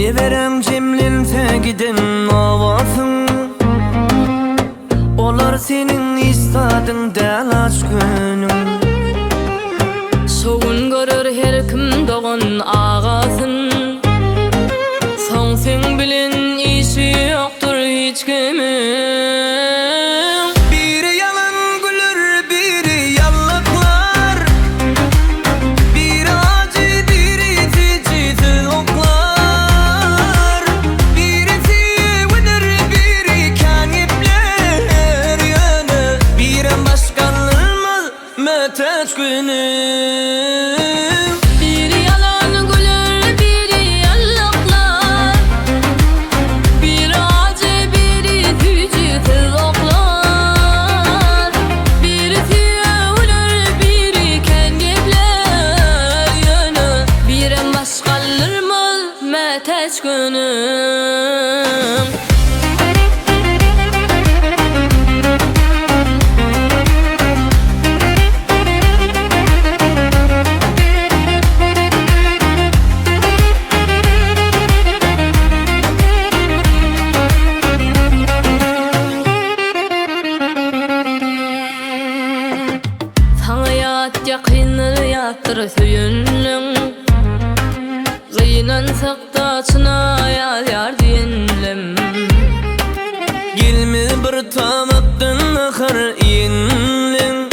Severen cemlinse giden avasın. Olar senin istadın del aç günün. Soğun görür her kim doğan ağasın. Son sen bilen işi yoktur hiç kimin. Biri yalan gülür, biri yallıklar. Biri acı, biri teciz oklar. Biri sevinir, biri kanipler yanı. Biren başkanlığımız meteç günü. Biri yalan gülür, biri yallıklar. Biri acı, biri teciz oklar. Biri sevinir, biri kanipler yanı. Biren başkanlığımız meteç günü. Hayat yakınır yattır söyünlüm. Kıyınansaq da çına yar diyenlem. Gelme bir tamaktan akar yenlin.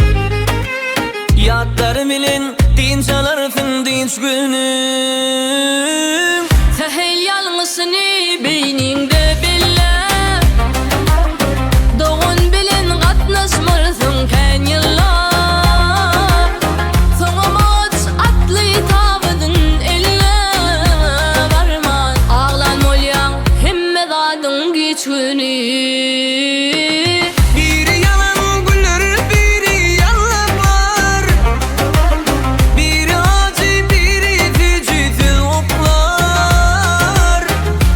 Yatlar bilen dinç alarsın dinç günün. Sahil yalnızını beyninde belle. Doğun bilen katnaşmarsın ken yıllar. Soğumaz atlı tavadın elle varman. Ağlan molyan hemme dadın geç günü. Biri yalan gülür, biri yallıklar. Biri acı, biri teciz oklar.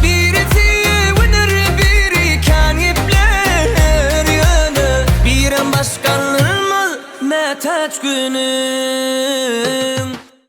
Biri sevinir, biri kanipler yanı. Biren başkanlığımız meteç günü.